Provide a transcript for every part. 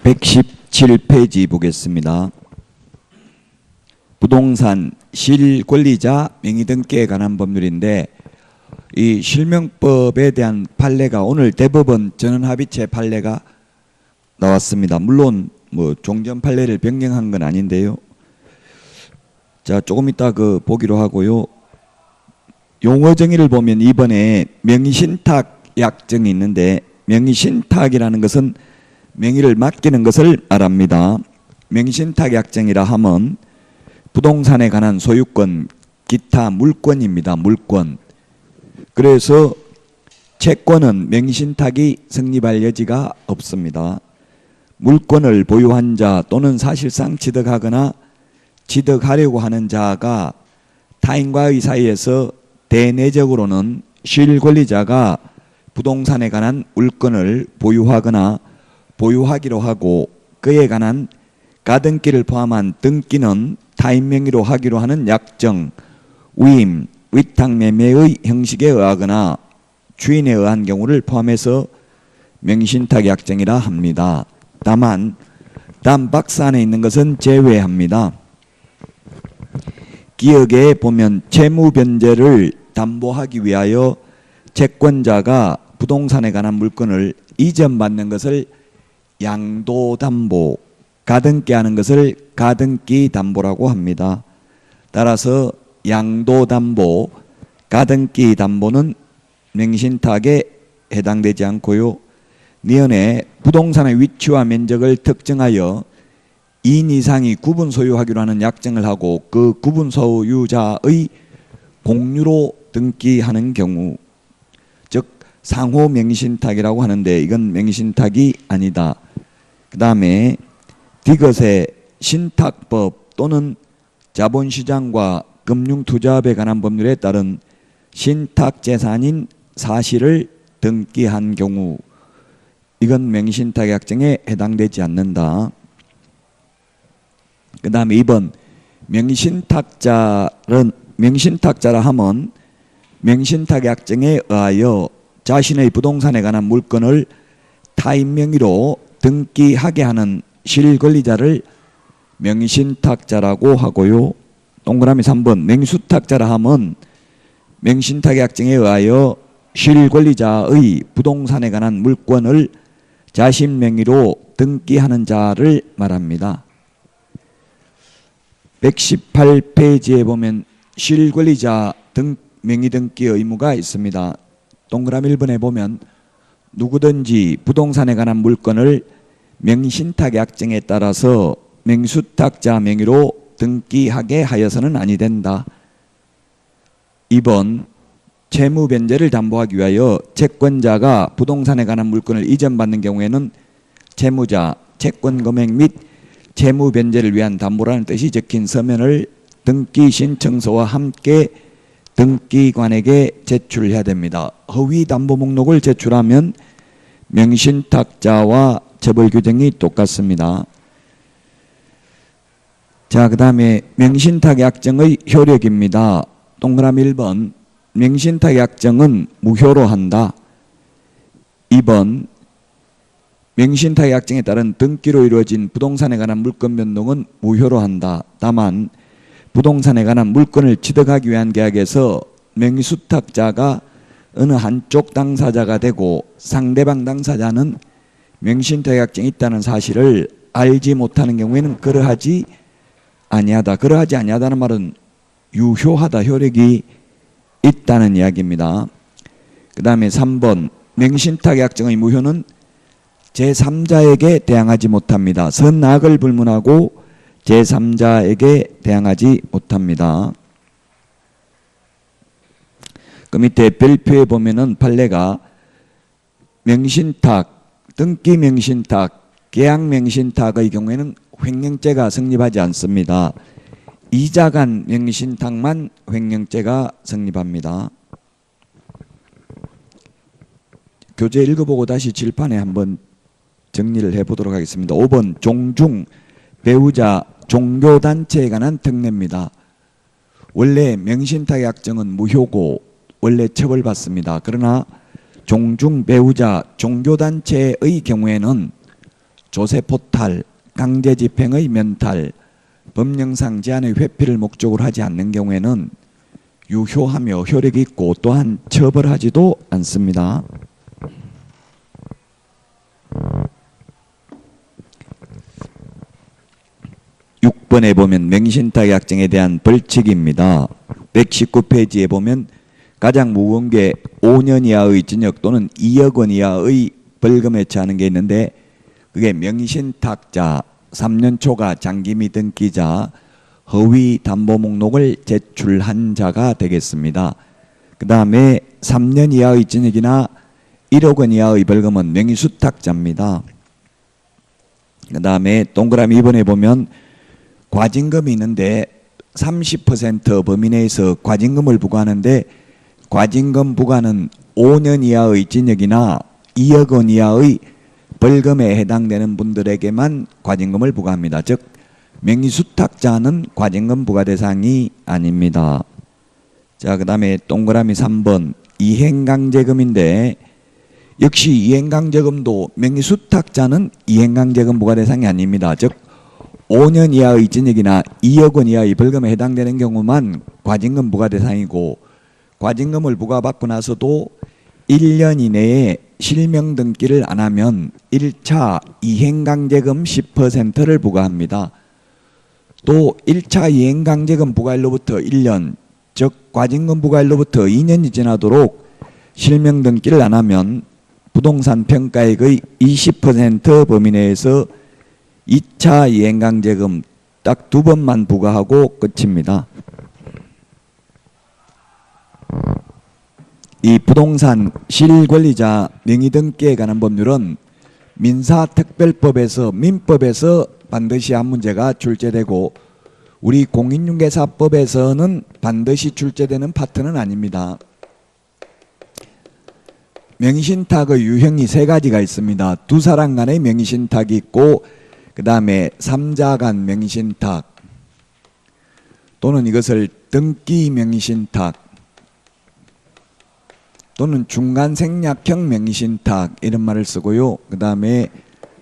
117페이지 보겠습니다. 부동산 실권리자 명의등기에 관한 법률인데, 이 실명법에 대한 판례가 오늘 대법원 전원합의체 판례가 나왔습니다. 물론 뭐 종전 판례를 변경한 건 아닌데요. 자, 조금 이따 보기로 하고요. 용어 정의를 보면 이번에 명의신탁 약정이 있는데, 명의신탁이라는 것은 명의를 맡기는 것을 말합니다. 명의신탁 약정이라 하면 부동산에 관한 소유권, 기타 물권입니다. 물권. 그래서 채권은 명의신탁이 성립할 여지가 없습니다. 물권을 보유한 자 또는 사실상 취득하거나 취득하려고 하는 자가 타인과의 사이에서 대내적으로는 실권리자가 부동산에 관한 물권을 보유하거나 보유하기로 하고, 그에 관한 가등기를 포함한 등기는 타인 명의로 하기로 하는 약정, 위임, 위탁매매의 형식에 의하거나 주인에 의한 경우를 포함해서 명의신탁 약정이라 합니다. 다만 박스 안에 있는 것은 제외합니다. 기억에 보면 채무 변제를 담보하기 위하여 채권자가 부동산에 관한 물건을 이전받는 것을 양도담보, 가등기하는 것을 가등기담보라고 합니다. 따라서 양도담보, 가등기담보는 명의신탁에 해당되지 않고요. 니은에 부동산의 위치와 면적을 특정하여 2인 이상이 구분 소유하기로 하는 약정을 하고 그 구분 소유자의 공유로 등기하는 경우, 즉 상호 명의신탁이라고 하는데 이건 명의신탁이 아니다. 그 다음에 디귿의 신탁법 또는 자본시장과 금융투자업에 관한 법률에 따른 신탁재산인 사실을 등기한 경우, 이건 명의신탁 약정에 해당되지 않는다. 그 다음에 2번 명의신탁자라 하면 명의신탁 약정에 의하여 자신의 부동산에 관한 물건을 타인 명의로 등기하게 하는 실권리자를 명의신탁자라고 하고요. 동그라미 3번 명의수탁자라 하면 명의신탁 약정에 의하여 실권리자의 부동산에 관한 물건을 자신 명의로 등기하는 자를 말합니다. 118페이지에 보면 실권리자 명의 등기 의무가 있습니다. 동그라미 1번에 보면 누구든지 부동산에 관한 물건을 명의신탁 약정에 따라서 명의수탁자 명의로 등기하게 하여서는 아니 된다. 2번 채무 변제를 담보하기 위하여 채권자가 부동산에 관한 물건을 이전받는 경우에는 채무자, 채권 금액 및 채무 변제를 위한 담보라는 뜻이 적힌 서면을 등기 신청서와 함께 등기관에게 제출해야 됩니다. 허위 담보 목록을 제출하면 명의신탁자와 처벌 규정이 똑같습니다. 자, 그 다음에 명의신탁 약정의 효력입니다. 동그라미 1번 명의신탁 약정은 무효로 한다. 2번 명의신탁 약정에 따른 등기로 이루어진 부동산에 관한 물건 변동은 무효로 한다. 다만 부동산에 관한 물건을 취득하기 위한 계약에서 명의수탁자가 어느 한쪽 당사자가 되고 상대방 당사자는 명의신탁 약정이 있다는 사실을 알지 못하는 경우에는 그러하지 아니하다. 그러하지 아니하다는 말은 유효하다, 효력이 있다는 이야기입니다. 그 다음에 3번 명의신탁 약정의 무효는 제3자에게 대항하지 못합니다. 선악을 불문하고 제3자에게 대항하지 못합니다. 그 밑에 별표에 보면은 판례가 명의신탁, 등기 명의신탁, 계약 명의신탁의 경우에는 횡령죄가 성립하지 않습니다. 이자간 명의신탁만 횡령죄가 성립합니다. 교재 읽어보고 다시 칠판에 한번 정리를 해보도록 하겠습니다. 5번 종중, 배우자, 종교단체에 관한 특례입니다. 원래 명의신탁 약정은 무효고 원래 처벌받습니다. 그러나 종중 배우자 종교단체의 경우에는 조세포탈, 강제집행의 면탈, 법령상 제한의 회피를 목적으로 하지 않는 경우에는 유효하며 효력이 있고 또한 처벌하지도 않습니다. (6번에) 보면 명의신탁의 약정에 대한 벌칙입니다. 119페이지에 보면 가장 무거운 게 5년 이하의 징역 또는 2억 원 이하의 벌금에 처하는 게 있는데, 그게 명의신탁자, 3년 초과 장기미 등기자, 허위 담보 목록을 제출한 자가 되겠습니다. 그 다음에 3년 이하의 징역이나 1억 원 이하의 벌금은 명의수탁자입니다. 그 다음에 동그라미 2번에 보면 과징금이 있는데 30% 범위 내에서 과징금을 부과하는데, 과징금 부과는 5년 이하의 징역이나 2억 원 이하의 벌금에 해당되는 분들에게만 과징금을 부과합니다. 즉 명의수탁자는 과징금 부과 대상이 아닙니다. 자, 그 다음에 동그라미 3번 이행강제금인데, 역시 이행강제금도 명의수탁자는 이행강제금 부과 대상이 아닙니다. 즉 5년 이하의 징역이나 2억 원 이하의 벌금에 해당되는 경우만 과징금 부과 대상이고, 과징금을 부과받고 나서도 1년 이내에 실명 등기를 안 하면 1차 이행강제금 10%를 부과합니다. 또 1차 이행강제금 부과일로부터 1년, 즉 과징금 부과일로부터 2년이 지나도록 실명 등기를 안 하면 부동산 평가액의 20% 범위 내에서 2차 이행강제금 딱 2번만 부과하고 끝입니다. 이 부동산 실권리자 명의등기에 관한 법률은 민사특별법에서 민법에서 반드시 한 문제가 출제되고, 우리 공인중개사법에서는 반드시 출제되는 파트는 아닙니다. 명의신탁의 유형이 3가지가 있습니다. 두 사람 간의 명의신탁이 있고, 그 다음에 3자 간 명의신탁, 또는 이것을 등기 명의신탁, 또는 중간생략형 명의신탁, 이런 말을 쓰고요. 그 다음에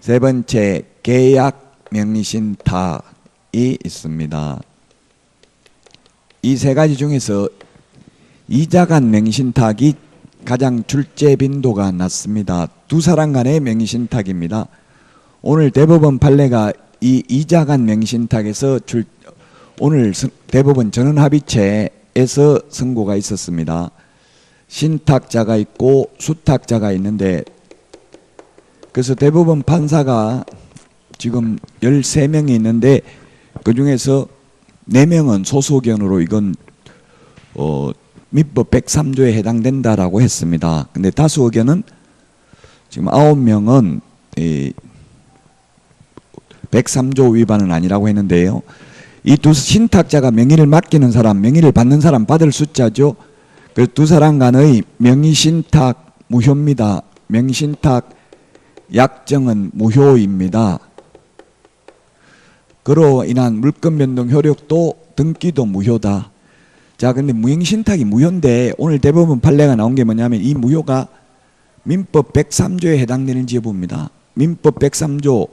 3번째 계약 명의신탁이 있습니다. 이 3가지 중에서 2자 간 명의신탁이 가장 출제 빈도가 낮습니다. 두 사람 간의 명의신탁입니다. 오늘 대법원 판례가 이 2자 간 명의신탁에서 오늘 대법원 전원합의체에서 선고가 있었습니다. 신탁자가 있고 수탁자가 있는데, 그래서 대법원 판사가 지금 13명이 있는데 그 중에서 4명은 소수 의견으로 이건 민법 103조에 해당된다라고 했습니다. 근데 다수 의견은 지금 9명은 103조 위반은 아니라고 했는데요. 이 두 신탁자가 명의를 맡기는 사람, 명의를 받는 사람 받을 숫자죠. 그 두 사람 간의 명의신탁 무효입니다. 명의신탁 약정은 무효입니다. 그로 인한 물권 변동 효력도 등기도 무효다. 자, 근데 무행신탁이 무효인데 오늘 대법원 판례가 나온 게 뭐냐면 이 무효가 민법 103조에 해당되는지 여부입니다. 민법 103조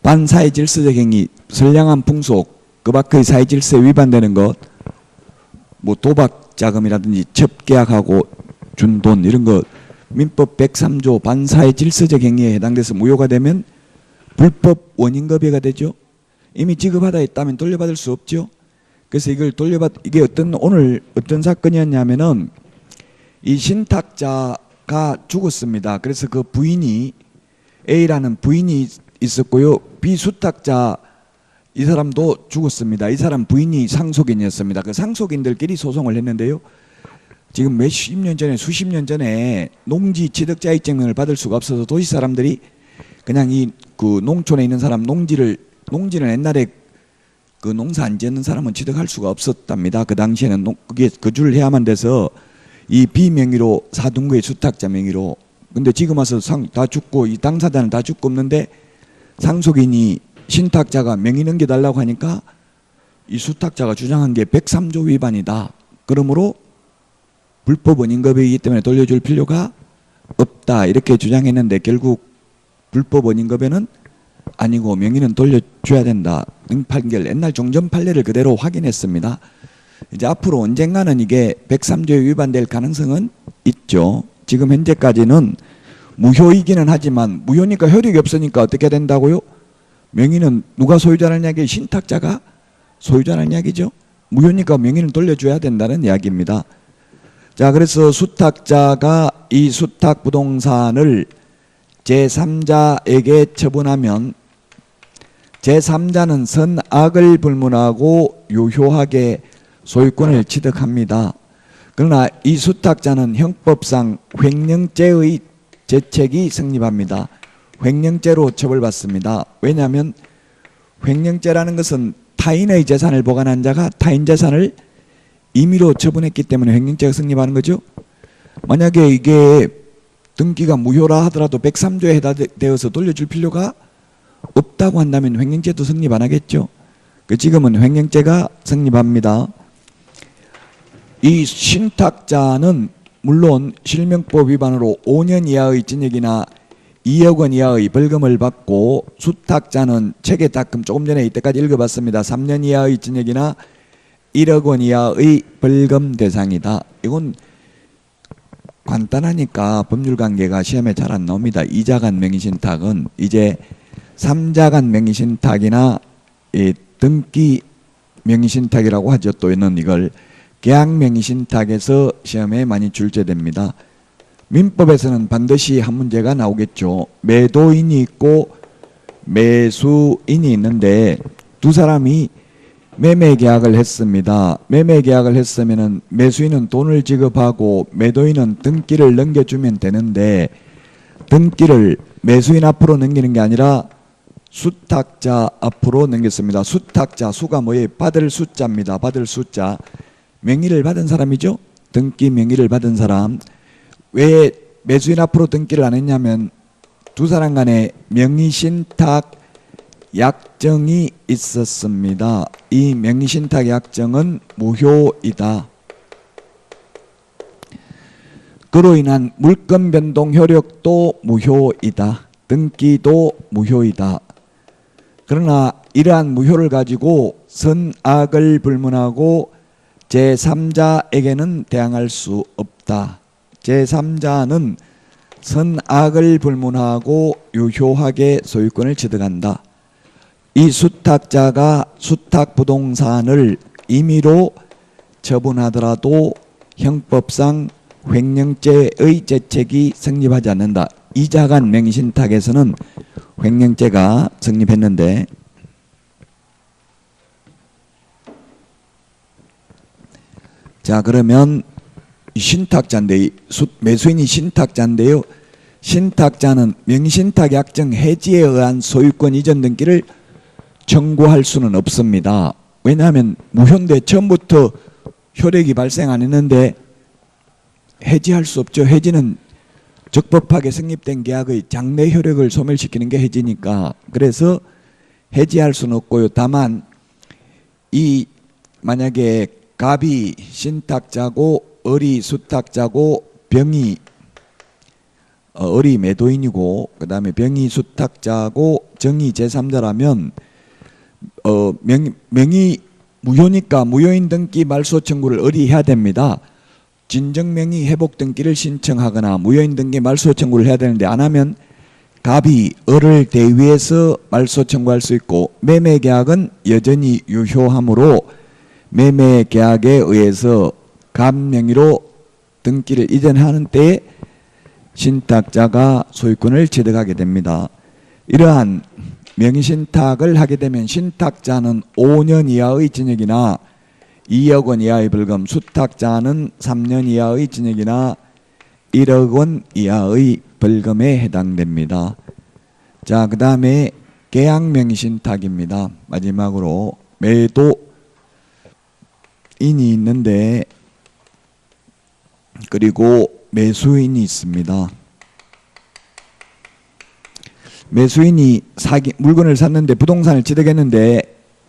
반사회 질서적 행위, 선량한 풍속, 그 밖의 사회 질서에 위반되는 것, 뭐 도박 자금이라든지 첩계약하고 준 돈 이런 거 민법 103조 반사회 질서적 행위에 해당돼서 무효가 되면 불법 원인급여가 되죠. 이미 지급하다 했다면 돌려받을 수 없죠. 그래서 이걸 이게 오늘 어떤 사건이었냐면은 이 신탁자가 죽었습니다. 그래서 그 부인이 A라는 부인이 있었고요. B 수탁자 이 사람도 죽었습니다. 이 사람 부인이 상속인이었습니다. 그 상속인들끼리 소송을 했는데요. 지금 몇십 년 전에 수십 년 전에 농지 취득자익증명을 받을 수가 없어서 도시 사람들이 그냥 이 그 농촌에 있는 사람 농지는 옛날에 그 농사 안 짓는 사람은 취득할 수가 없었답니다. 그 당시에는 그게 거주를 해야만 돼서 이 비명의로 사등구의 수탁자 명의로. 근데 지금 와서 다 죽고 이 당사자는 다 죽고 없는데 상속인이 신탁자가 명의 넘겨달라고 하니까 이 수탁자가 주장한 게 103조 위반이다. 그러므로 불법 원인급여이기 때문에 돌려줄 필요가 없다 이렇게 주장했는데 결국 불법 원인급여는 아니고 명의는 돌려줘야 된다 등 판결, 옛날 종전 판례를 그대로 확인했습니다. 이제 앞으로 언젠가는 이게 103조에 위반될 가능성은 있죠. 지금 현재까지는 무효이기는 하지만 무효니까 효력이 없으니까 어떻게 된다고요? 명의는 누가 소유자라는 이야기? 신탁자가 소유자라는 이야기죠. 무효니까 명의는 돌려줘야 된다는 이야기입니다. 자, 그래서 수탁자가 이 수탁 부동산을 제3자에게 처분하면 제3자는 선악을 불문하고 유효하게 소유권을 취득합니다. 그러나 이 수탁자는 형법상 횡령죄의 죄책이 성립합니다. 횡령죄로 처벌받습니다. 왜냐하면 횡령죄라는 것은 타인의 재산을 보관한 자가 타인 재산을 임의로 처분했기 때문에 횡령죄가 성립하는 거죠. 만약에 이게 등기가 무효라 하더라도 103조에 해당되어서 돌려줄 필요가 없다고 한다면 횡령죄도 성립 안 하겠죠. 지금은 횡령죄가 성립합니다. 이 신탁자는 물론 실명법 위반으로 5년 이하의 징역이나 2억 원 이하의 벌금을 받고 수탁자는 체계탁금 조금 전에 이때까지 읽어봤습니다. 3년 이하의 징역이나 1억 원 이하의 벌금 대상이다. 이건 간단하니까 법률관계가 시험에 잘 안 나옵니다. 2자 간 명의신탁은 이제 3자 간 명의신탁이나 등기 명의신탁이라고 하죠. 또는 이걸 계약 명의신탁에서 시험에 많이 출제됩니다. 민법에서는 반드시 한 문제가 나오겠죠. 매도인이 있고 매수인이 있는데 두 사람이 매매계약을 했습니다. 매매계약을 했으면 매수인은 돈을 지급하고 매도인은 등기를 넘겨주면 되는데 등기를 매수인 앞으로 넘기는 게 아니라 수탁자 앞으로 넘겼습니다. 수탁자, 수가 뭐예요? 받을 숫자입니다. 받을 숫자. 명의를 받은 사람이죠. 등기 명의를 받은 사람. 왜 매수인 앞으로 등기를 안 했냐면 두 사람 간에 명의신탁 약정이 있었습니다. 이 명의신탁 약정은 무효이다. 그로 인한 물권 변동 효력도 무효이다. 등기도 무효이다. 그러나 이러한 무효를 가지고 선악을 불문하고 제3자에게는 대항할 수 없다. 제3자는 선악을 불문하고 유효하게 소유권을 취득한다. 이 수탁자가 수탁 부동산을 임의로 처분하더라도 형법상 횡령죄의 죄책이 성립하지 않는다. 2자 간 명의신탁에서는 횡령죄가 성립했는데 자, 그러면 신탁자인데 매수인이 신탁자인데요. 신탁자는 명의신탁 약정 해지에 의한 소유권 이전 등기를 청구할 수는 없습니다. 왜냐하면 무효인데 처음부터 효력이 발생 안 했는데 해지할 수 없죠. 해지는 적법하게 성립된 계약의 장래 효력을 소멸시키는 게 해지니까. 그래서 해지할 수는 없고요. 다만 이 만약에 갑이 신탁자고 을이 수탁자고 병이 을이 매도인이고 그 다음에 병이 수탁자고 정이 제3자라면 명의 무효니까 무효인 등기 말소 청구를 을이 해야 됩니다. 진정명의 회복 등기를 신청하거나 무효인 등기 말소 청구를 해야 되는데 안 하면 갑이 을을 대위해서 말소 청구할 수 있고 매매계약은 여전히 유효하므로 매매계약에 의해서 갑 명의로 등기를 이전하는 때에 신탁자가 소유권을 취득하게 됩니다. 이러한 명의신탁을 하게 되면 신탁자는 5년 이하의 징역이나 2억 원 이하의 벌금, 수탁자는 3년 이하의 징역이나 1억 원 이하의 벌금에 해당됩니다. 자, 그 다음에 계약 명의신탁입니다. 마지막으로 매도인이 있는데 그리고 매수인이 있습니다. 매수인이 물건을 샀는데 부동산을 취득했는데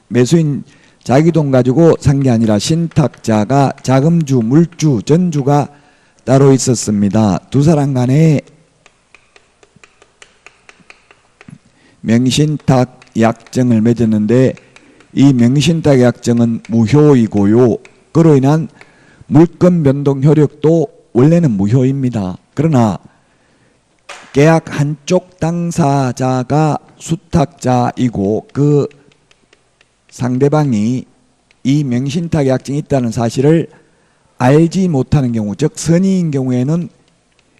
매수인 자기 돈 가지고 산 게 아니라 신탁자가 자금주, 물주, 전주가 따로 있었습니다. 두 사람 간에 명신탁 약정을 맺었는데 이 명신탁 약정은 무효이고요. 그로 인한 물권 변동 효력도 원래는 무효입니다. 그러나 계약 한쪽 당사자가 수탁자이고 그 상대방이 이 명신탁 약정이 있다는 사실을 알지 못하는 경우, 즉 선의인 경우에는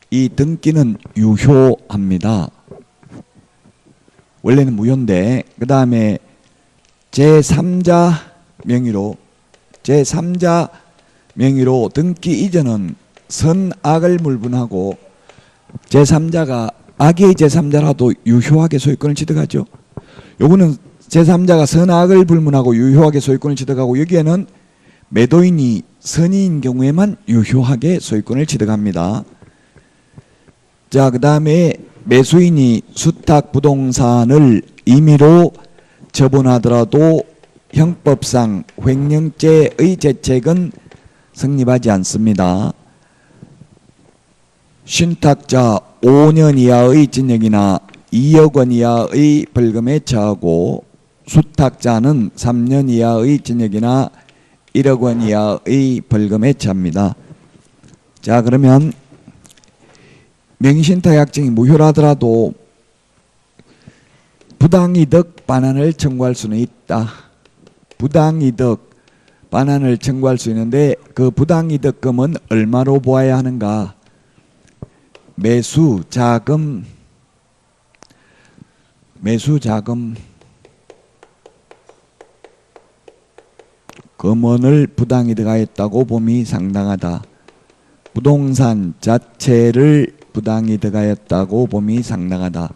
이 등기는 유효합니다. 원래는 무효인데 그 다음에 제3자 명의로 등기 이전은 선악을 물분하고 제3자가 악의 제3자라도 유효하게 소유권을 취득하죠. 요거는 제3자가 선악을 불문하고 유효하게 소유권을 취득하고 여기에는 매도인이 선의인 경우에만 유효하게 소유권을 취득합니다. 자, 그 다음에 매수인이 수탁 부동산을 임의로 처분하더라도 형법상 횡령죄의 죄책은 성립하지 않습니다. 신탁자 5년 이하의 징역이나 2억 원 이하의 벌금에 처하고 수탁자는 3년 이하의 징역이나 1억 원 이하의 벌금에 처합니다. 자, 그러면 명의신탁 약정이 무효라더라도 부당이득 반환을 청구할 수는 있다. 부당이득 반환을 청구할 수 있는데 그 부당이득금은 얼마로 보아야 하는가? 매수자금 금원을 부당이득하였다고 봄이 상당하다. 부동산 자체를 부당이득하였다고 봄이 상당하다.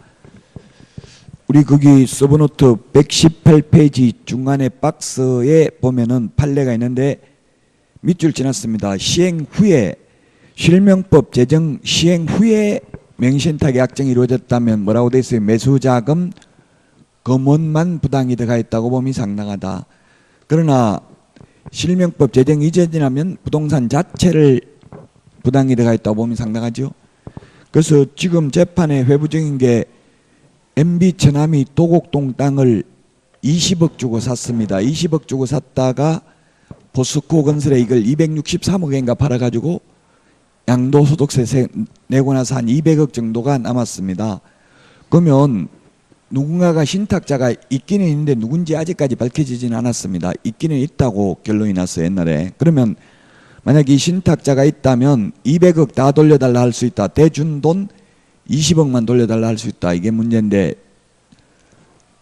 우리 거기 서브노트 118페이지 중간에 박스에 보면은 판례가 있는데 밑줄 지났습니다. 시행 후에 실명법 제정 시행 후에 명의신탁 약정이 이루어졌다면 뭐라고 되어 있어요? 매수자금 금원만 부당이득하였다고 봄이 상당하다. 그러나 실명법 제정 이전이라면 부동산 자체를 부당이득하였다고 봄이 상당하죠. 그래서 지금 재판에 회부적인 게 MB 처남이 도곡동 땅을 20억 주고 샀습니다. 20억 주고 샀다가 포스코 건설에 이걸 263억인가 팔아가지고 양도소득세 내고 나서 한 200억 정도가 남았습니다. 그러면 누군가가 신탁자가 있기는 있는데 누군지 아직까지 밝혀지지는 않았습니다. 있기는 있다고 결론이 났어요, 옛날에. 그러면 만약 이 신탁자가 있다면 200억 다 돌려달라 할 수 있다. 대준 돈 20억만 돌려달라 할 수 있다. 이게 문제인데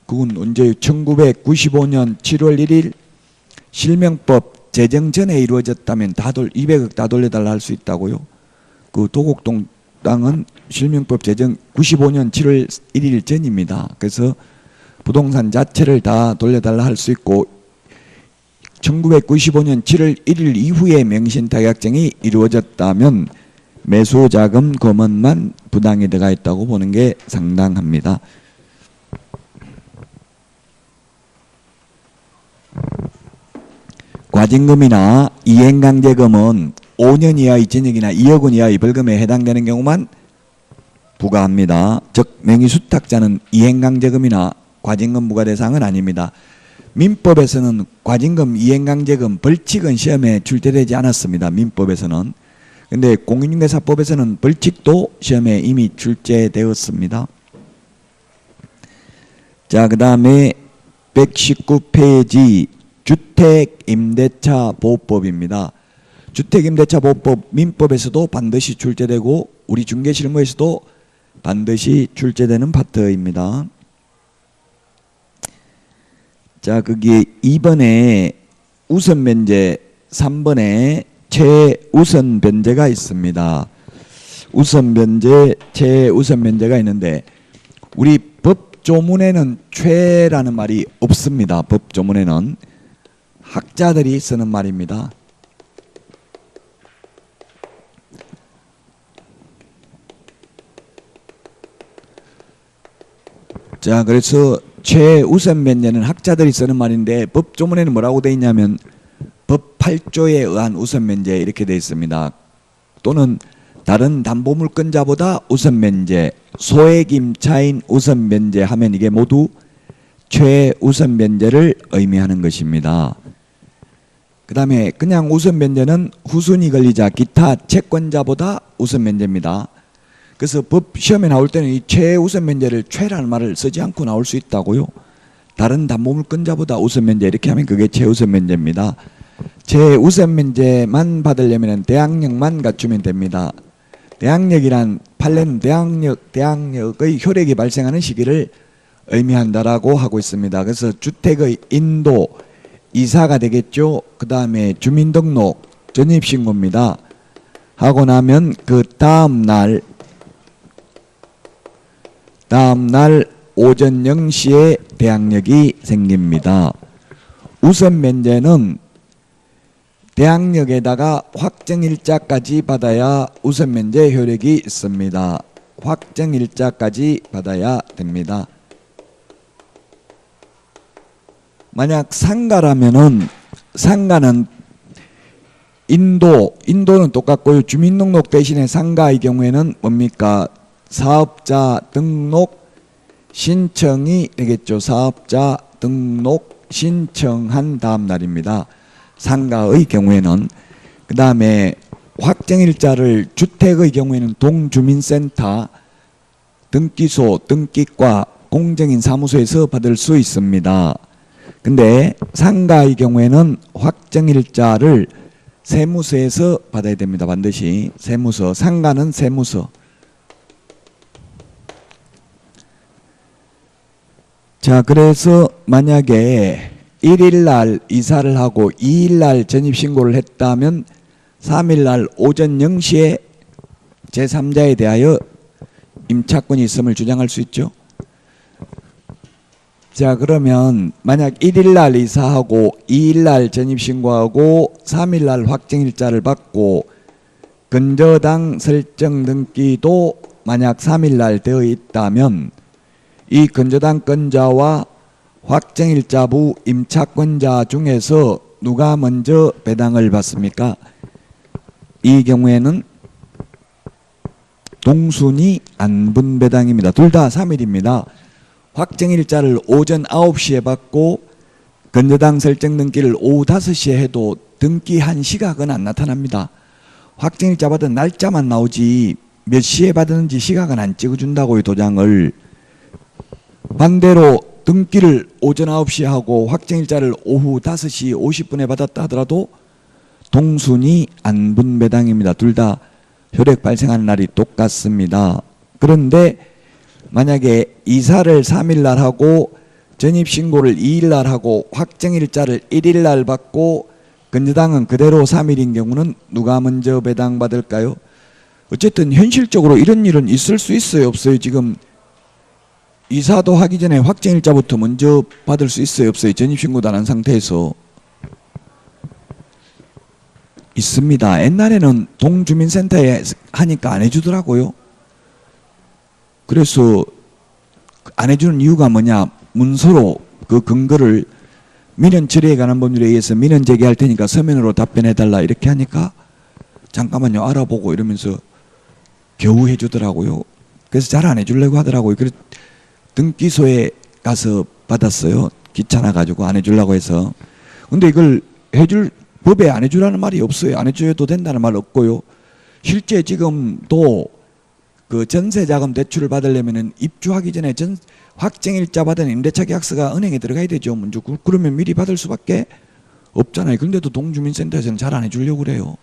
그건 언제 1995년 7월 1일 실명법 제정 전에 이루어졌다면 200억 다 돌려달라 할 수 있다고요. 그 도곡동 땅은 실명법 제정 95년 7월 1일 전입니다. 그래서 부동산 자체를 다 돌려달라 할 수 있고 1995년 7월 1일 이후에 명의신탁 약정이 이루어졌다면 매수자금 금원만 부당이득가 있다고 보는 게 상당합니다. 과징금이나 이행강제금은 5년 이하의 징역이나 2억 원 이하의 벌금에 해당되는 경우만 부과합니다. 즉 명의수탁자는 이행강제금이나 과징금 부과 대상은 아닙니다. 민법에서는 과징금, 이행강제금, 벌칙은 시험에 출제되지 않았습니다. 민법에서는. 근데 공인중개사법에서는 벌칙도 시험에 이미 출제되었습니다. 자, 그 다음에 119페이지 주택임대차 보호법입니다. 주택임대차 보호법 민법에서도 반드시 출제되고 우리 중개실무에서도 반드시 출제되는 파트입니다. 자, 거기 2번에 우선 변제, 3번에 최우선 변제가 있습니다. 우선 변제, 최우선 변제가 있는데 우리 법조문에는 최라는 말이 없습니다. 법조문에는 학자들이 쓰는 말입니다. 자, 그래서 최우선 변제는 학자들이 쓰는 말인데 법조문에는 뭐라고 되어 있냐면 법 8조에 의한 우선 변제 이렇게 되어 있습니다. 또는 다른 담보물권자보다 우선 면제, 소액 임차인 우선 면제하면 이게 모두 최우선 면제를 의미하는 것입니다. 그 다음에 그냥 우선 면제는 후순위 권리자 기타 채권자보다 우선 면제입니다. 그래서 법 시험에 나올 때는 이 최우선 면제를 최라는 말을 쓰지 않고 나올 수 있다고요. 다른 담보물권자보다 우선 면제 이렇게 하면 그게 최우선 면제입니다. 최우선 면제만 받으려면 대항력만 갖추면 됩니다. 대항력이란 판례는 대항력의 효력이 발생하는 시기를 의미한다라고 하고 있습니다. 그래서 주택의 인도, 이사가 되겠죠. 그 다음에 주민등록, 전입신고입니다. 하고 나면 그 다음날 오전 0시에 대항력이 생깁니다. 우선 면제는 대항력에다가 확정일자까지 받아야 우선 면제 효력이 있습니다. 확정일자까지 받아야 됩니다. 만약 상가라면은 상가는 인도는 똑같고요. 주민등록 대신에 상가의 경우에는 뭡니까? 사업자 등록 신청이 되겠죠. 사업자 등록 신청한 다음 날입니다. 상가의 경우에는. 그 다음에 확정일자를 주택의 경우에는 동주민센터, 등기소, 등기과, 공정인 사무소에서 받을 수 있습니다. 근데 상가의 경우에는 확정일자를 세무서에서 받아야 됩니다. 반드시 세무서. 상가는 세무서. 자, 그래서 만약에 1일날 이사를 하고 2일날 전입신고를 했다면 3일날 오전 0시에 제3자에 대하여 임차권이 있음을 주장할 수 있죠. 자, 그러면 만약 1일날 이사하고 2일날 전입신고하고 3일날 확정일자를 받고 근저당 설정 등기도 만약 3일날 되어 있다면 이 근저당 건자와 확정일자부 임차권자 중에서 누가 먼저 배당을 받습니까? 이 경우에는 동순위 안분배당입니다. 둘 다 3일입니다. 확정일자를 오전 9시에 받고 근저당 설정 등기를 오후 5시에 해도 등기한 시각은 안 나타납니다. 확정일자 받은 날짜만 나오지 몇 시에 받았는지 시각은 안 찍어준다고요. 도장을. 반대로 등기를 오전 9시에 하고 확정일자를 오후 5시 50분에 받았다 하더라도 동순위 안분배당입니다. 둘 다 효력 발생하는 날이 똑같습니다. 그런데 만약에 이사를 3일날 하고 전입신고를 2일날 하고 확정일자를 1일날 받고 근저당은 그대로 3일인 경우는 누가 먼저 배당받을까요? 어쨌든 현실적으로 이런 일은 있을 수 있어요? 없어요? 지금 이사도 하기 전에 확정일자부터 먼저 받을 수 있어요? 없어요? 전입신고도 안 한 상태에서. 있습니다. 옛날에는 동주민센터에 하니까 안 해주더라고요. 그래서 안 해주는 이유가 뭐냐? 문서로 그 근거를 민원 처리에 관한 법률에 의해서 민원 제기할 테니까 서면으로 답변해달라 이렇게 하니까 잠깐만요 알아보고 이러면서 겨우 해주더라고요. 그래서 잘 안 해주려고 하더라고요. 그래서 등기소에 가서 받았어요. 귀찮아가지고 안 해주려고 해서. 근데 이걸 해줄 법에 안 해주라는 말이 없어요. 안 해줘도 된다는 말 없고요. 실제 지금도 그 전세자금 대출을 받으려면은 입주하기 전에 확정일자 받은 임대차 계약서가 은행에 들어가야 되죠. 먼저. 그러면 미리 받을 수밖에 없잖아요. 그런데도 동주민센터에서는 잘 안 해주려고 그래요.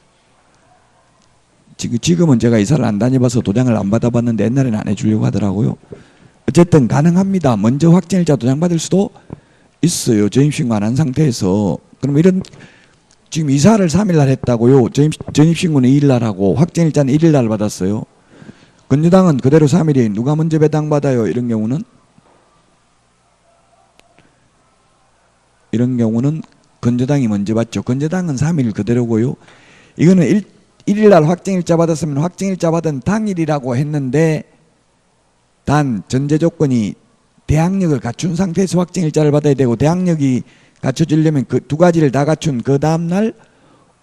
지금은 제가 이사를 안 다녀봐서 도장을 안 받아봤는데 옛날에는 안 해주려고 하더라고요. 어쨌든 가능합니다. 먼저 확정일자 도장 받을 수도 있어요. 전입신고 안 한 상태에서. 그럼 이런 지금 이사를 3일날 했다고요. 전입신고는 2일날 하고 확정일자는 1일날 받았어요. 근저당은 그대로 3일이 누가 먼저 배당받아요? 이런 경우는 근저당이 먼저 받죠. 근저당은 3일 그대로고요. 이거는 1일날 확정일자 받았으면 확정일자 받은 당일이라고 했는데 단 전제조건이 대항력을 갖춘 상태에서 확정일자를 받아야 되고 대항력이 갖춰지려면 그 두 가지를 다 갖춘 그 다음날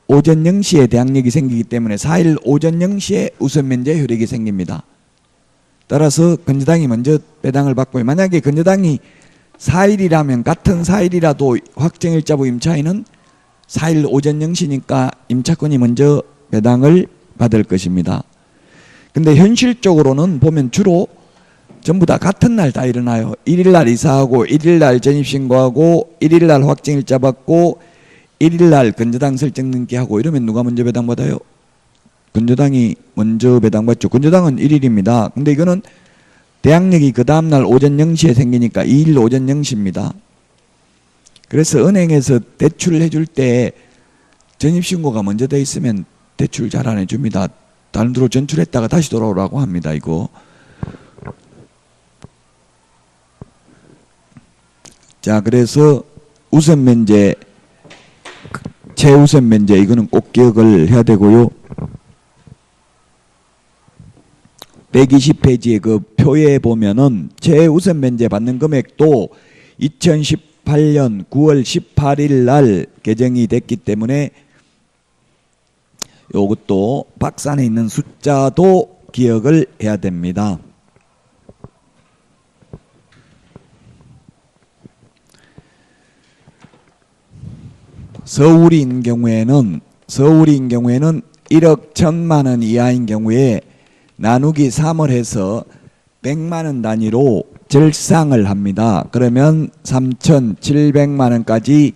오전 0시에 대항력이 생기기 때문에 4일 오전 0시에 우선 면제 효력이 생깁니다. 따라서 건조당이 먼저 배당을 받고, 만약에 건조당이 4일이라면 같은 4일이라도 확정일자부 임차인은 4일 오전 0시니까 임차권이 먼저 배당을 받을 것입니다. 근데 현실적으로는 보면 주로 전부 다 같은 날 다 일어나요. 1일날 이사하고 1일날 전입신고하고 1일날 확정일자 받고 1일날 건조당 설정 등기하고 이러면 누가 먼저 배당받아요? 건조당이 먼저 배당받죠. 건조당은 1일입니다. 근데 이거는 대항력이 그 다음날 오전 0시에 생기니까 2일 오전 0시입니다. 그래서 은행에서 대출을 해줄 때 전입신고가 먼저 돼 있으면 대출 잘 안 해줍니다. 다른 데로 전출했다가 다시 돌아오라고 합니다. 이거. 자, 그래서 우선 면제, 최우선 면제 이거는 꼭 기억을 해야 되고요. 120페이지의 그 표에 보면은 최우선 면제 받는 금액도 2018년 9월 18일 날 개정이 됐기 때문에 요것도 박스 안에 있는 숫자도 기억을 해야 됩니다. 서울인 경우에는 1억 1,000만 원 이하인 경우에 나누기 3을 해서 100만 원 단위로 절상을 합니다. 그러면 3,700만 원까지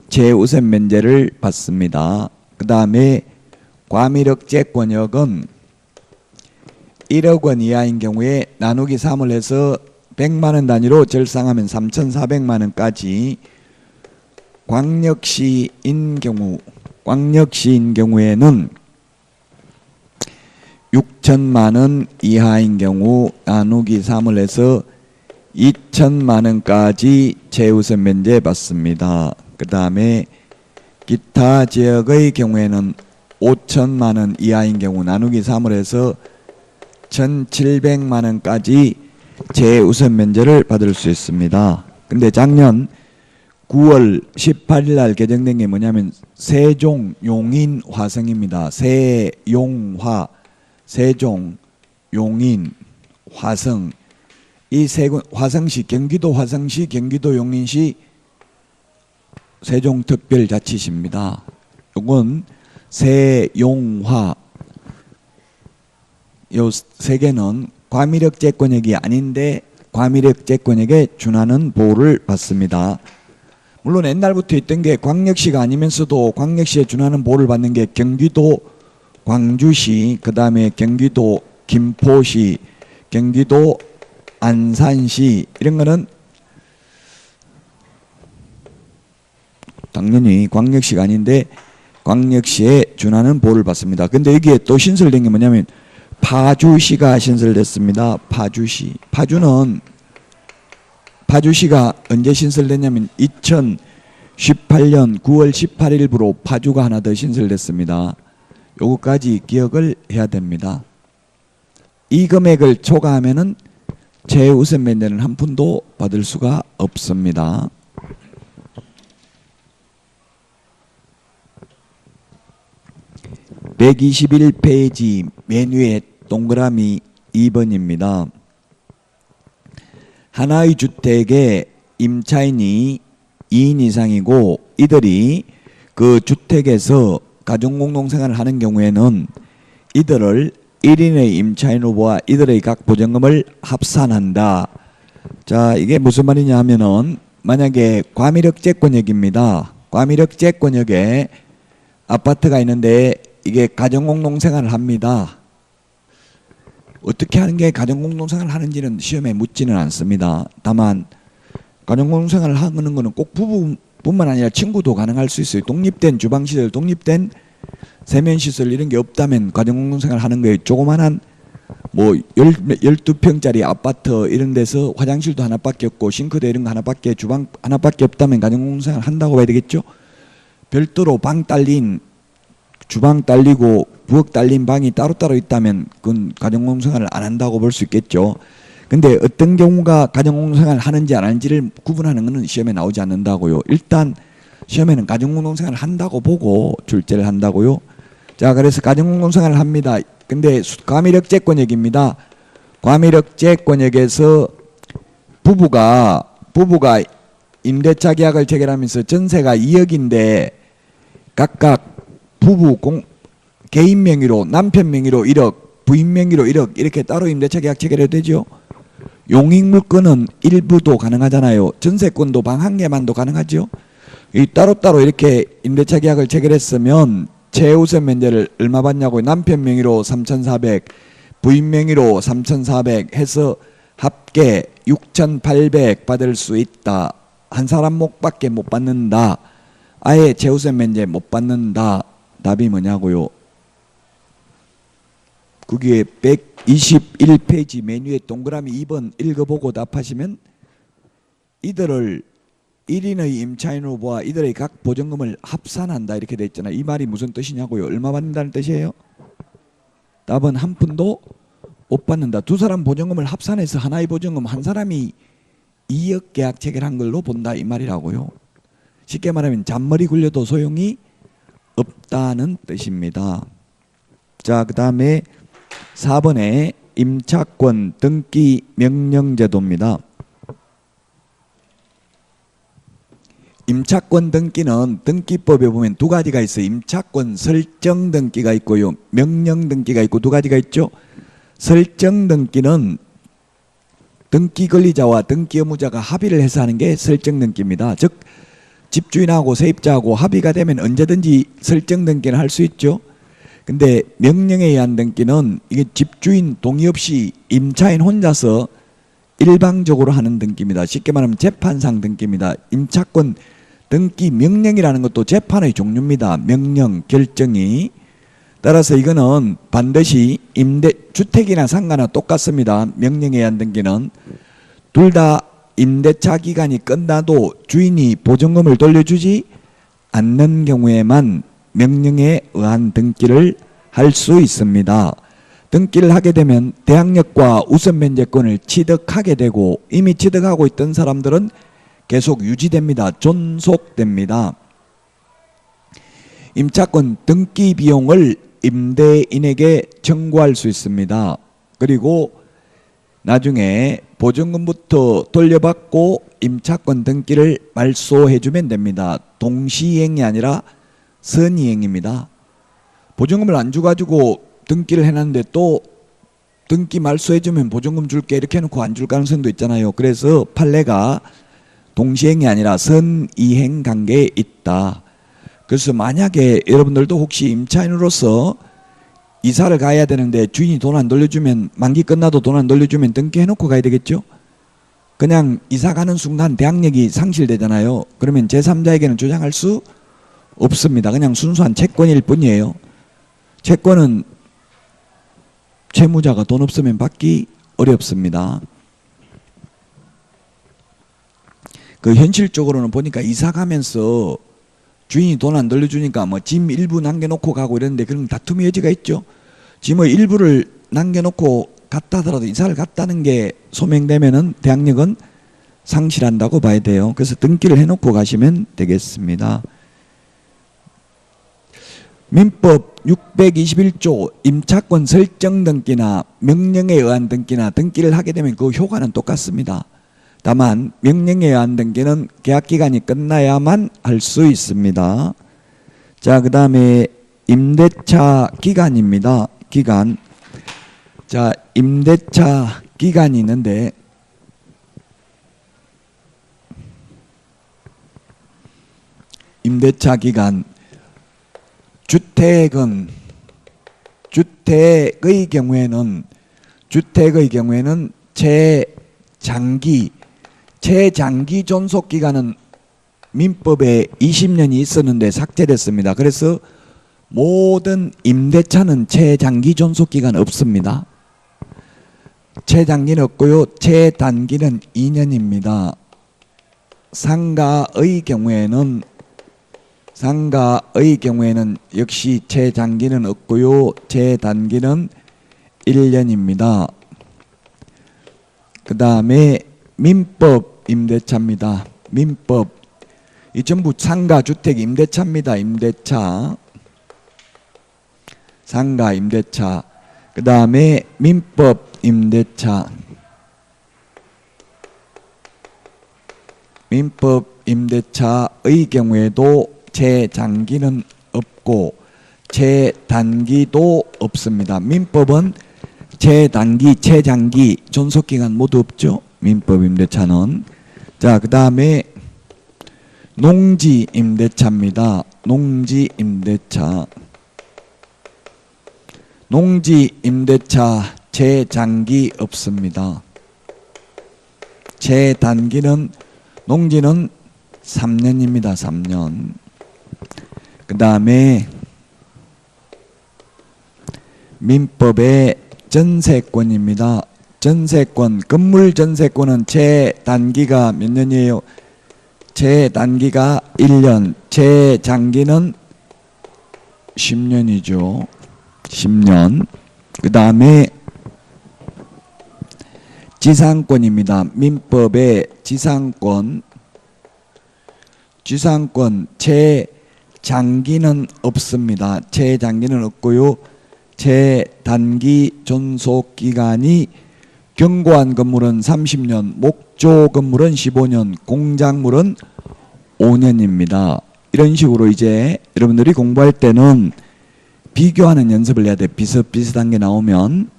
최우선 면제를 받습니다. 그 다음에 과밀억제권역은 1억 원 이하인 경우에 나누기 3을 해서 100만 원 단위로 절상하면 3,400만 원까지, 광역시인 경우에는 6천만 원 이하인 경우 나누기 3을 해서 2천만 원까지 최우선 면제 받습니다. 그 다음에 기타 지역의 경우에는 5천만 원 이하인 경우 나누기 3을 해서 1,700만 원까지 최우선 면제를 받을 수 있습니다. 근데 작년 9월 18일 날 개정된 게 뭐냐면 세종, 용인, 화성입니다. 세용화, 세종, 용인, 화성, 이 세 군, 화성시, 경기도 화성시, 경기도 용인시, 세종특별자치시입니다. 이건 세용화, 요 세 개는 과밀억제권역이 아닌데 과밀억제권역에 준하는 보호를 받습니다. 물론 옛날부터 있던 게 광역시가 아니면서도 광역시에 준하는 보호를 받는 게 경기도 광주시, 그 다음에 경기도 김포시, 경기도 안산시, 이런 거는 당연히 광역시가 아닌데 광역시에 준하는 보호를 받습니다. 근데 여기에 또 신설된 게 뭐냐면 파주시가 신설됐습니다. 파주시. 파주시가 언제 신설됐냐면 2018년 9월 18일부로 파주가 하나 더 신설됐습니다. 요거까지 기억을 해야 됩니다. 이 금액을 초과하면은 최우선 면제는 한 푼도 받을 수가 없습니다. (121페이지) 메뉴의 동그라미 2번입니다. 하나의 주택에 임차인이 2인 이상이고 이들이 그 주택에서 가정공동생활을 하는 경우에는 이들을 1인의 임차인 후보와 이들의 각 보증금을 합산한다. 자, 이게 무슨 말이냐 하면은 만약에 과밀억제권역입니다. 과밀억제권역에 아파트가 있는데 이게 가정공동생활을 합니다. 어떻게 하는 게 가정공동생활을 하는지는 시험에 묻지는 않습니다. 다만 가정공동생활을 하는 거는 꼭 부부뿐만 아니라 친구도 가능할 수 있어요. 독립된 주방시설, 독립된 세면시설 이런 게 없다면 가정공동생활 하는 거에 조그만한 뭐 12평짜리 아파트 이런 데서 화장실도 하나밖에 없고 싱크대 이런 거 하나밖에, 주방 하나밖에 없다면 가정공동생활 한다고 봐야 되겠죠. 별도로 방 딸린, 주방 딸리고 부엌 딸린 방이 따로따로 있다면 그건 가정공동생활을 안 한다고 볼 수 있겠죠. 근데 어떤 경우가 가정공동생활을 하는지 안 하는지를 구분하는 것은 시험에 나오지 않는다고요. 일단 시험에는 가정공동생활을 한다고 보고 출제를 한다고요. 자, 그래서 가정공동생활을 합니다. 근데 과밀억제권역입니다. 과밀억제권역에서 부부가 임대차 계약을 체결하면서 전세가 2억인데 각각 개인 명의로, 남편 명의로 1억, 부인 명의로 1억 이렇게 따로 임대차 계약 체결해도 되죠. 용익물권은 일부도 가능하잖아요. 전세권도 방 한 개만도 가능하죠. 이 따로따로 이렇게 임대차 계약을 체결했으면 최우선 면제를 얼마 받냐고요. 남편 명의로 3,400, 부인 명의로 3,400 해서 합계 6,800 받을 수 있다. 한 사람 목밖에 못 받는다. 아예 최우선 면제 못 받는다. 답이 뭐냐고요. 그게 121페이지 메뉴에 동그라미 2번 읽어보고 답하시면 이들을 1인의 임차인으로 보아 이들의 각 보증금을 합산한다 이렇게 돼 있잖아요. 이 말이 무슨 뜻이냐고요. 얼마 받는다는 뜻이에요? 답은 한 푼도 못 받는다. 두 사람 보증금을 합산해서 하나의 보증금 한 사람이 2억 계약 체결한 걸로 본다 이 말이라고요. 쉽게 말하면 잔머리 굴려도 소용이 없다는 뜻입니다. 자, 그 다음에 4번에 임차권 등기 명령제도입니다. 임차권 등기는 등기법에 보면 두 가지가 있어요. 임차권 설정 등기가 있고요. 명령 등기가 있고 두 가지가 있죠. 설정 등기는 등기 권리자와 등기 의무자가 합의를 해서 하는 게 설정 등기입니다. 즉 집주인하고 세입자하고 합의가 되면 언제든지 설정 등기는 할 수 있죠. 근데 명령에 의한 등기는 이게 집주인 동의 없이 임차인 혼자서 일방적으로 하는 등기입니다. 쉽게 말하면 재판상 등기입니다. 임차권 등기 명령이라는 것도 재판의 종류입니다. 명령, 결정이. 따라서 이거는 반드시 주택이나 상가나 똑같습니다. 명령에 의한 등기는 둘 다 임대차 기간이 끝나도 주인이 보증금을 돌려주지 않는 경우에만 명령에 의한 등기를 할 수 있습니다. 등기를 하게 되면 대항력과 우선 면제권을 취득하게 되고 이미 취득하고 있던 사람들은 계속 유지됩니다. 존속됩니다. 임차권 등기 비용을 임대인에게 청구할 수 있습니다. 그리고 나중에 보증금부터 돌려받고 임차권 등기를 말소해주면 됩니다. 동시이행이 아니라 선이행입니다. 보증금을 안 줘가지고 등기를 해놨는데 또 등기 말소해주면 보증금 줄게 이렇게 해놓고 안 줄 가능성도 있잖아요. 그래서 판례가 동시행이 아니라 선이행 관계에 있다. 그래서 만약에 여러분들도 혹시 임차인으로서 이사를 가야 되는데 주인이 돈 안 돌려주면 만기 끝나도 돈 안 돌려주면 등기해놓고 가야 되겠죠. 그냥 이사 가는 순간 대항력이 상실되잖아요. 그러면 제3자에게는 조장할 수 없습니다. 그냥 순수한 채권일 뿐이에요. 채권은 채무자가 돈 없으면 받기 어렵습니다. 그 현실적으로는 보니까 이사 가면서 주인이 돈 안 돌려주니까 뭐 짐 일부 남겨놓고 가고 이랬는데 그런 다툼의 여지가 있죠. 짐의 일부를 남겨놓고 갔다 하더라도 이사를 갔다는 게 소명되면은 대항력은 상실한다고 봐야 돼요. 그래서 등기를 해놓고 가시면 되겠습니다. 민법 621조 임차권 설정 등기나 명령에 의한 등기나 등기를 하게 되면 그 효과는 똑같습니다. 다만 명령에 의한 등기는 계약기간이 끝나야만 할 수 있습니다. 자, 그 다음에 임대차 기간입니다. 기간. 자, 임대차 기간이 있는데 임대차 기간 주택의 경우에는 최장기 존속 기간은 민법에 20년이 있었는데 삭제됐습니다. 그래서 모든 임대차는 최장기 존속 기간 없습니다. 최장기는 없고요. 최단기는 2년입니다. 상가의 경우에는 역시 최장기는 없고요. 최단기는 1년입니다. 그 다음에 민법 임대차입니다. 민법 이 전부 상가, 주택, 임대차입니다. 임대차. 상가, 임대차. 그 다음에 민법 임대차. 민법 임대차의 경우에도 최장기는 없고 최단기도 없습니다. 민법은 최단기, 최장기, 존속기간 모두 없죠. 민법 임대차는. 자, 그 다음에 농지 임대차입니다. 농지 임대차. 농지 임대차 최장기 없습니다. 최단기는 농지는 3년입니다. 3년. 그 다음에 민법의 전세권입니다. 전세권, 건물 전세권은 최단기가 몇 년이에요? 최단기가 1년, 최장기는 10년이죠. 10년. 그 다음에 지상권입니다. 민법의 지상권. 지상권 최장기는 없습니다. 최장기는 없고요. 최단기 존속기간이 경고한 건물은 30년, 목조 건물은 15년, 공작물은 5년입니다. 이런 식으로 이제 여러분들이 공부할 때는 비교하는 연습을 해야 돼. 비슷비슷한 게 나오면.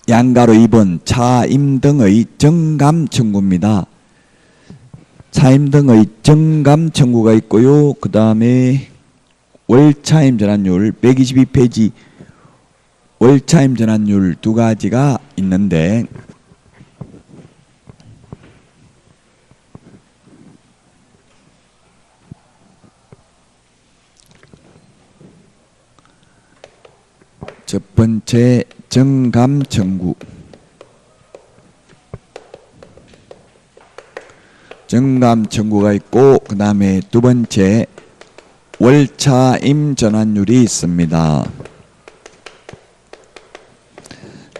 양가로 2번 차임 등의 정감 청구입니다. 차임 등의 정감 청구가 있고요. 그 다음에 월차임 전환율 122페이지 월차임 전환율 두 가지가 있는데 첫 번째 정감 청구. 정감 청구가 있고 그 다음에 두 번째 월차임 전환율이 있습니다.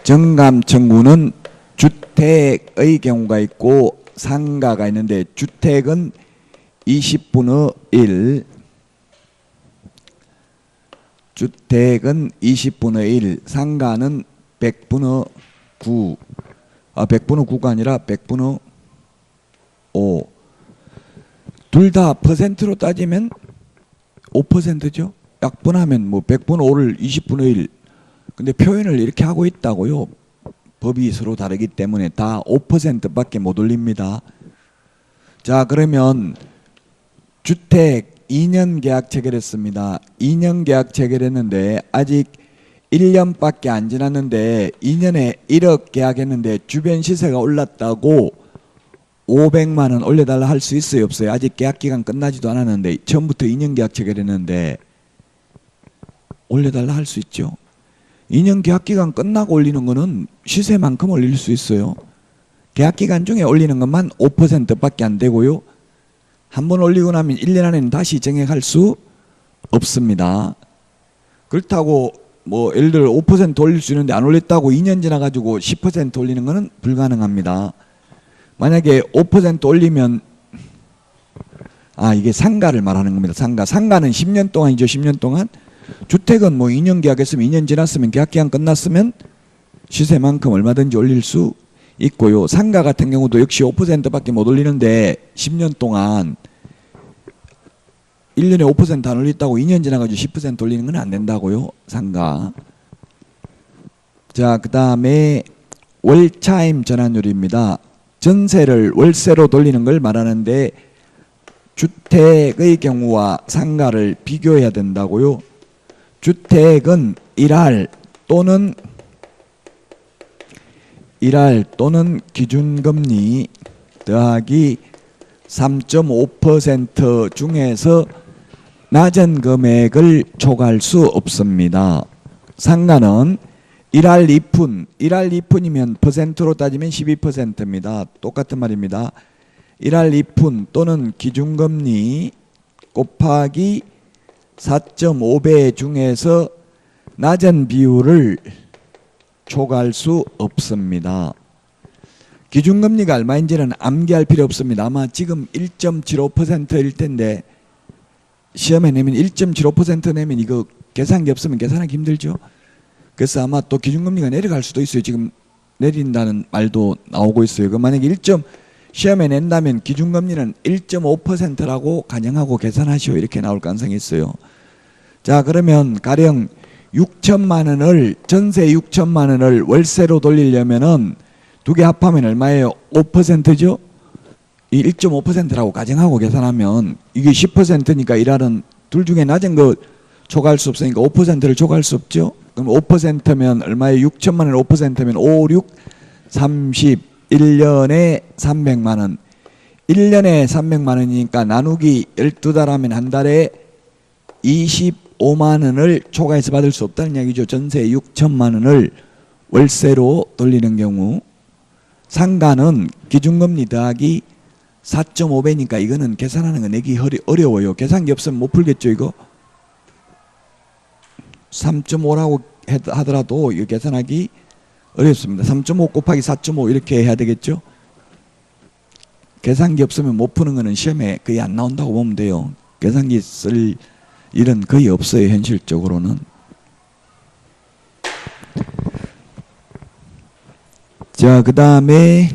정감 청구는 주택의 경우가 있고 상가가 있는데 주택은 20분의 1, 주택은 20분의 1, 상가는 100분의 9, 100분의 9가 아니라 100분의 5. 둘 다 퍼센트로 따지면 5%죠. 약분하면 뭐 100분의 5를 20분의 1. 근데 표현을 이렇게 하고 있다고요. 법이 서로 다르기 때문에 다 5%밖에 못 올립니다. 자, 그러면 주택 2년 계약 체결했습니다. 2년 계약 체결했는데 아직 1년밖에 안 지났는데 2년에 1억 계약했는데 주변 시세가 올랐다고 500만 원 올려달라 할 수 있어요? 없어요? 아직 계약 기간 끝나지도 않았는데 처음부터 2년 계약 체결했는데 올려달라 할 수 있죠. 2년 계약 기간 끝나고 올리는 거는 시세만큼 올릴 수 있어요. 계약 기간 중에 올리는 것만 5%밖에 안 되고요. 한번 올리고 나면 1년 안에는 다시 정액할 수 없습니다. 그렇다고 뭐 예를 들어 5% 올릴 수 있는데 안 올렸다고 2년 지나가지고 10% 올리는 것은 불가능합니다. 만약에 5% 올리면 이게 상가를 말하는 겁니다. 상가는 10년 동안이죠. 10년 동안. 주택은 뭐 2년 계약했으면 2년 지났으면 계약기간 끝났으면 시세만큼 얼마든지 올릴 수 있고요. 상가 같은 경우도 역시 5%밖에 못 올리는데 10년 동안 1년에 5% 안 올렸다고 2년 지나가지고 10% 올리는 건 안 된다고요. 상가. 자, 그 다음에 월차임 전환율입니다. 전세를 월세로 돌리는 걸 말하는데 주택의 경우와 상가를 비교해야 된다고요. 주택은 1할 또는 기준금리 더하기 3.5% 중에서 낮은 금액을 초과할 수 없습니다. 상가는 1할 2푼, 1할 2푼이면 퍼센트로 따지면 12%입니다. 똑같은 말입니다. 1할 2푼 또는 기준금리 곱하기 4.5배 중에서 낮은 비율을 초과할 수 없습니다. 기준금리가 얼마인지는 암기할 필요 없습니다. 아마 지금 1.75%일 텐데 시험에 내면 1.75% 내면 이거 계산기 없으면 계산하기 힘들죠. 그래서 아마 또 기준금리가 내려갈 수도 있어요. 지금 내린다는 말도 나오고 있어요. 그 만약에 시험에 낸다면 기준금리는 1.5%라고 가정하고 계산하시오. 이렇게 나올 가능성이 있어요. 자, 그러면 가령 6천만 원을 전세 6천만 원을 월세로 돌리려면은 두 개 합하면 얼마예요? 5%죠? 이 1.5%라고 가정하고 계산하면 이게 10%니까 일하는 둘 중에 낮은 거 초과할 수 없으니까 5%를 초과할 수 없죠? 그럼 5%면 얼마예요? 6천만 원 5%면 5, 6, 30, 1년에 300만 원. 1년에 300만 원이니까 나누기 12달 하면 한 달에 25만 원을 초과해서 받을 수 없다는 이야기죠. 전세 6천만 원을 월세로 돌리는 경우. 상가는 기준금리 더하기 4.5배니까 이거는 계산하는 거 내기 어려워요. 계산기 없으면 못 풀겠죠, 이거? 3.5라고 하더라도 이거 계산하기 어렵습니다. 3.5 곱하기 4.5 이렇게 해야 되겠죠? 계산기 없으면 못 푸는 거는 시험에 거의 안 나온다고 보면 돼요. 계산기 쓸 일은 거의 없어요, 현실적으로는. 자, 그 다음에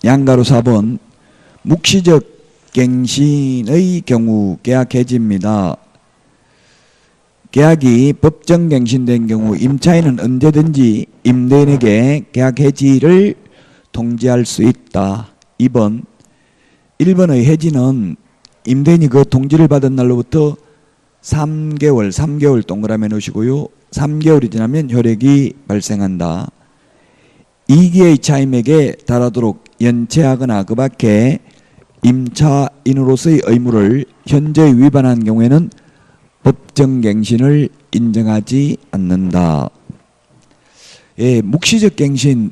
양가로 4번 묵시적 갱신의 경우 계약 해지입니다. 계약이 법정 갱신된 경우 임차인은 언제든지 임대인에게 계약 해지를 통지할 수 있다. 2번 1번의 해지는 임대인이 그 통지를 받은 날로부터 3개월 동그라미 넣으시고요. 3개월이 지나면 효력이 발생한다. 2기의 차임에게 달하도록 연체하거나 그 밖에 임차인으로서의 의무를 현재 위반한 경우에는 법정갱신을 인정하지 않는다. 예, 묵시적 갱신,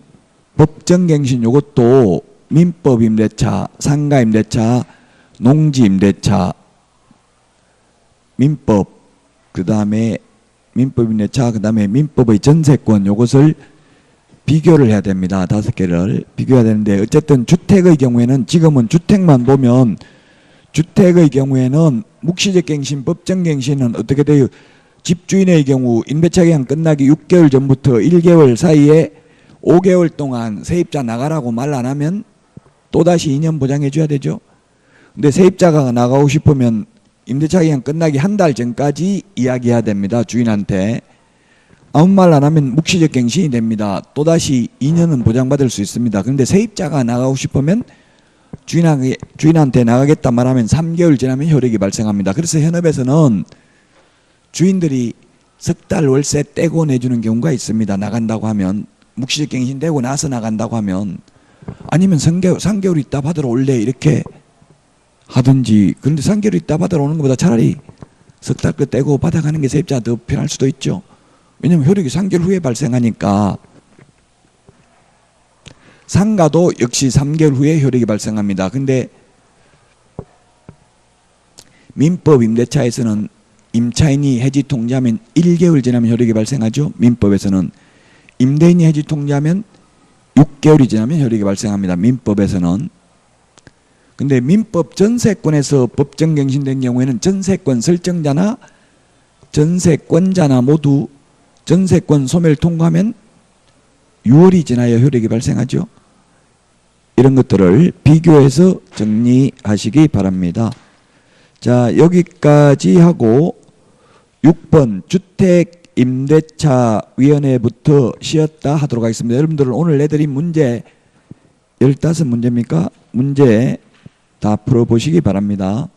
법정갱신 요것도 민법임대차, 상가임대차, 농지임대차, 민법, 그 다음에 민법임대차, 그 다음에 민법의 전세권 요것을 비교를 해야 됩니다. 5개를 비교해야 되는데 어쨌든 주택의 경우에는 지금은 주택만 보면 주택의 경우에는 묵시적 갱신, 법정 갱신은 어떻게 돼요? 집주인의 경우 임대차 기간 끝나기 6개월 전부터 1개월 사이에 5개월 동안 세입자 나가라고 말 안 하면 또다시 2년 보장해 줘야 되죠. 근데 세입자가 나가고 싶으면 임대차 기간 끝나기 한 달 전까지 이야기해야 됩니다. 주인한테. 아무 말 안 하면 묵시적 갱신이 됩니다. 또다시 2년은 보장받을 수 있습니다. 그런데 세입자가 나가고 싶으면 주인한테 나가겠다 말하면 3개월 지나면 효력이 발생합니다. 그래서 현업에서는 주인들이 석 달 월세 떼고 내주는 경우가 있습니다. 나간다고 하면. 묵시적 갱신 되고 나서 나간다고 하면. 아니면 3개월 있다 받으러 올래 이렇게 하든지. 그런데 3개월 있다 받으러 오는 것보다 차라리 석 달 거 떼고 받아가는 게 세입자가 더 편할 수도 있죠. 왜냐하면 효력이 3개월 후에 발생하니까. 상가도 역시 3개월 후에 효력이 발생합니다. 근데 민법 임대차에서는 임차인이 해지 통지하면 1개월 지나면 효력이 발생하죠. 민법에서는. 임대인이 해지 통지하면 6개월이 지나면 효력이 발생합니다. 민법에서는. 근데 민법 전세권에서 법정갱신된 경우에는 전세권 설정자나 전세권자나 모두 전세권 소멸 통과하면 6월이 지나야 효력이 발생하죠. 이런 것들을 비교해서 정리하시기 바랍니다. 자, 여기까지 하고 6번 주택임대차위원회부터 쉬었다 하도록 하겠습니다. 여러분들은 오늘 내드린 문제 15문제입니까? 문제 다 풀어보시기 바랍니다.